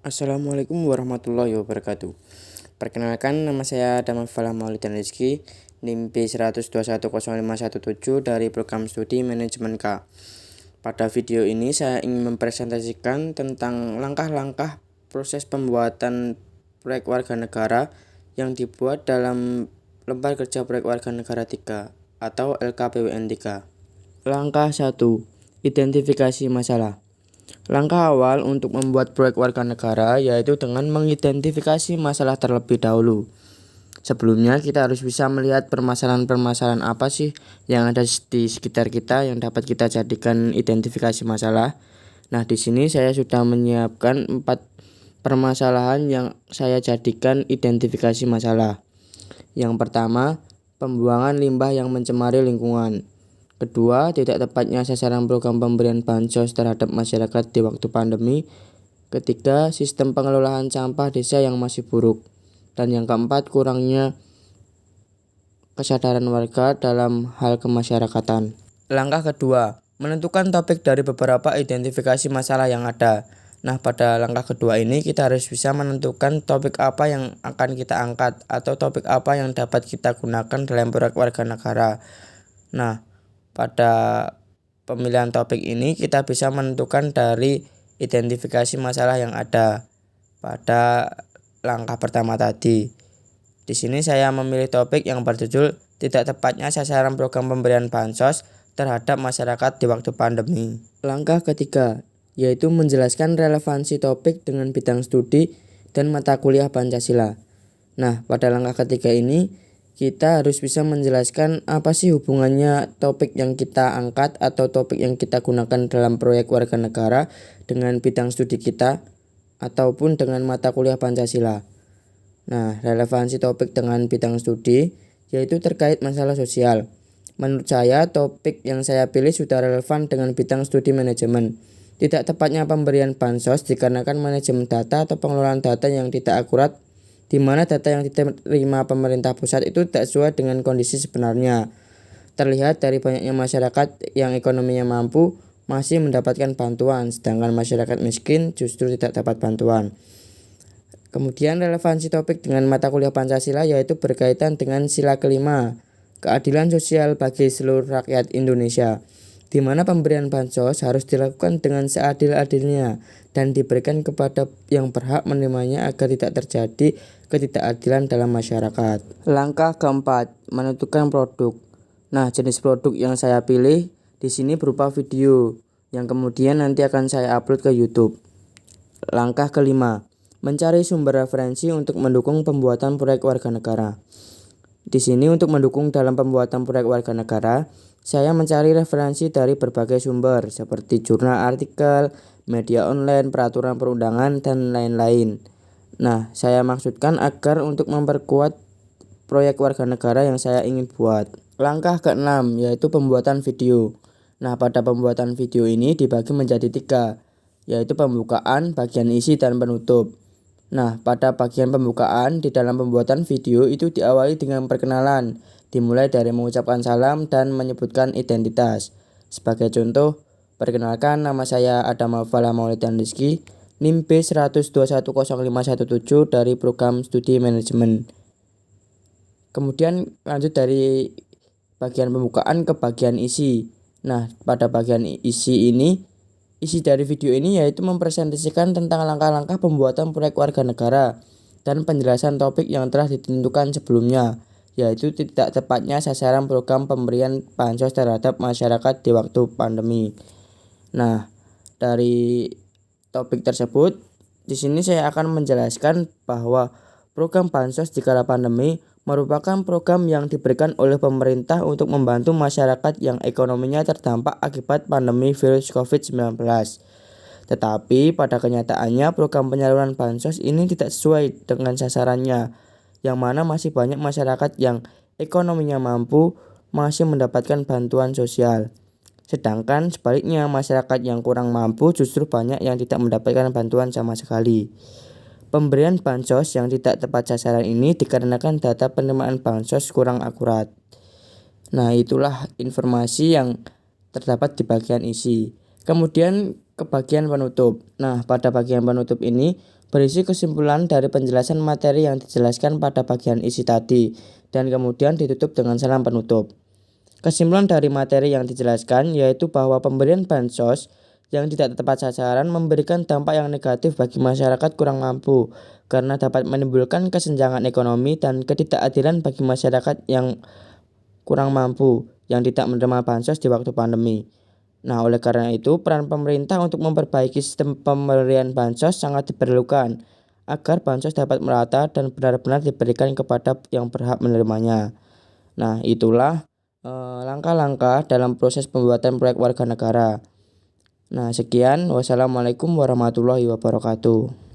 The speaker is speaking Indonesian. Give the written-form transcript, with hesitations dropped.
Assalamualaikum warahmatullahi wabarakatuh. Perkenalkan, nama saya Adam Fala Maulidan Rizky, NIM B1210517 dari program studi Manajemen K. Pada video ini saya ingin mempresentasikan tentang langkah-langkah proses pembuatan proyek warga negara yang dibuat dalam Lembar Kerja Proyek Warga Negara 3 atau LKPWN 3. Langkah 1. Identifikasi masalah. Langkah awal untuk membuat proyek warga negara yaitu dengan mengidentifikasi masalah terlebih dahulu. Sebelumnya kita harus bisa melihat permasalahan-permasalahan apa sih yang ada di sekitar kita yang dapat kita jadikan identifikasi masalah. Nah, di sini saya sudah menyiapkan 4 permasalahan yang saya jadikan identifikasi masalah. Yang pertama, pembuangan limbah yang mencemari lingkungan. Kedua, tidak tepatnya sasaran program pemberian bansos terhadap masyarakat di waktu pandemi. Ketiga, sistem pengelolaan sampah desa yang masih buruk. Dan yang keempat, kurangnya kesadaran warga dalam hal kemasyarakatan. Langkah kedua, menentukan topik dari beberapa identifikasi masalah yang ada. Nah, pada langkah kedua ini kita harus bisa menentukan topik apa yang akan kita angkat atau topik apa yang dapat kita gunakan dalam proyek warga negara. Nah, pada pemilihan topik ini kita bisa menentukan dari identifikasi masalah yang ada pada langkah pertama tadi. Di sini saya memilih topik yang berjudul tidak tepatnya sasaran program pemberian bansos terhadap masyarakat di waktu pandemi. Langkah ketiga yaitu menjelaskan relevansi topik dengan bidang studi dan mata kuliah Pancasila. Nah, pada langkah ketiga ini kita harus bisa menjelaskan apa sih hubungannya topik yang kita angkat atau topik yang kita gunakan dalam proyek warga negara dengan bidang studi kita ataupun dengan mata kuliah Pancasila. Nah, relevansi topik dengan bidang studi yaitu terkait masalah sosial. Menurut saya, topik yang saya pilih sudah relevan dengan bidang studi manajemen. Tidak tepatnya pemberian bansos dikarenakan manajemen data atau pengelolaan data yang tidak akurat, di mana data yang diterima pemerintah pusat itu tidak sesuai dengan kondisi sebenarnya. Terlihat dari banyaknya masyarakat yang ekonominya mampu masih mendapatkan bantuan, sedangkan masyarakat miskin justru tidak dapat bantuan. Kemudian relevansi topik dengan mata kuliah Pancasila yaitu berkaitan dengan sila kelima, keadilan sosial bagi seluruh rakyat Indonesia, di mana pemberian bansos harus dilakukan dengan seadil-adilnya dan diberikan kepada yang berhak menerimanya agar tidak terjadi ketidakadilan dalam masyarakat. Langkah keempat, menentukan produk. Nah, jenis produk yang saya pilih di sini berupa video yang kemudian nanti akan saya upload ke YouTube. Langkah kelima, mencari sumber referensi untuk mendukung pembuatan proyek warga negara. Di sini untuk mendukung dalam pembuatan proyek warga negara, saya mencari referensi dari berbagai sumber seperti jurnal artikel, media online, peraturan perundangan, dan lain-lain. Nah, saya maksudkan agar untuk memperkuat proyek warga negara yang saya ingin buat. Langkah keenam yaitu pembuatan video. Nah, pada pembuatan video ini dibagi menjadi 3, yaitu pembukaan, bagian isi, dan penutup. Nah, pada bagian pembukaan di dalam pembuatan video itu diawali dengan perkenalan, dimulai dari mengucapkan salam dan menyebutkan identitas. Sebagai contoh, perkenalkan, nama saya Adam Fala Maulidan Rizky, NIM B1210517 dari program studi manajemen. Kemudian lanjut dari bagian pembukaan ke bagian isi. Nah, pada bagian isi dari video ini yaitu mempresentasikan tentang langkah-langkah pembuatan proyek warga negara dan penjelasan topik yang telah ditentukan sebelumnya, yaitu tidak tepatnya sasaran program pemberian bansos terhadap masyarakat di waktu pandemi. Nah, dari topik tersebut, di sini saya akan menjelaskan bahwa program bansos di kala pandemi merupakan program yang diberikan oleh pemerintah untuk membantu masyarakat yang ekonominya terdampak akibat pandemi virus COVID-19. Tetapi pada kenyataannya program penyaluran bansos ini tidak sesuai dengan sasarannya, yang mana masih banyak masyarakat yang ekonominya mampu masih mendapatkan bantuan sosial. Sedangkan sebaliknya masyarakat yang kurang mampu justru banyak yang tidak mendapatkan bantuan sama sekali. Pemberian bansos yang tidak tepat sasaran ini dikarenakan data penerimaan bansos kurang akurat. Nah, itulah informasi yang terdapat di bagian isi. Kemudian ke bagian penutup. Nah, pada bagian penutup ini berisi kesimpulan dari penjelasan materi yang dijelaskan pada bagian isi tadi, dan kemudian ditutup dengan salam penutup. Kesimpulan dari materi yang dijelaskan yaitu bahwa pemberian bansos yang tidak tepat sasaran memberikan dampak yang negatif bagi masyarakat kurang mampu karena dapat menimbulkan kesenjangan ekonomi dan ketidakadilan bagi masyarakat yang kurang mampu yang tidak menerima bansos di waktu pandemi. Nah, oleh karena itu, peran pemerintah untuk memperbaiki sistem pemberian bansos sangat diperlukan agar bansos dapat merata dan benar-benar diberikan kepada yang berhak menerimanya. Nah, itulah langkah-langkah dalam proses pembuatan proyek warga negara. Nah, sekian. Wassalamualaikum warahmatullahi wabarakatuh.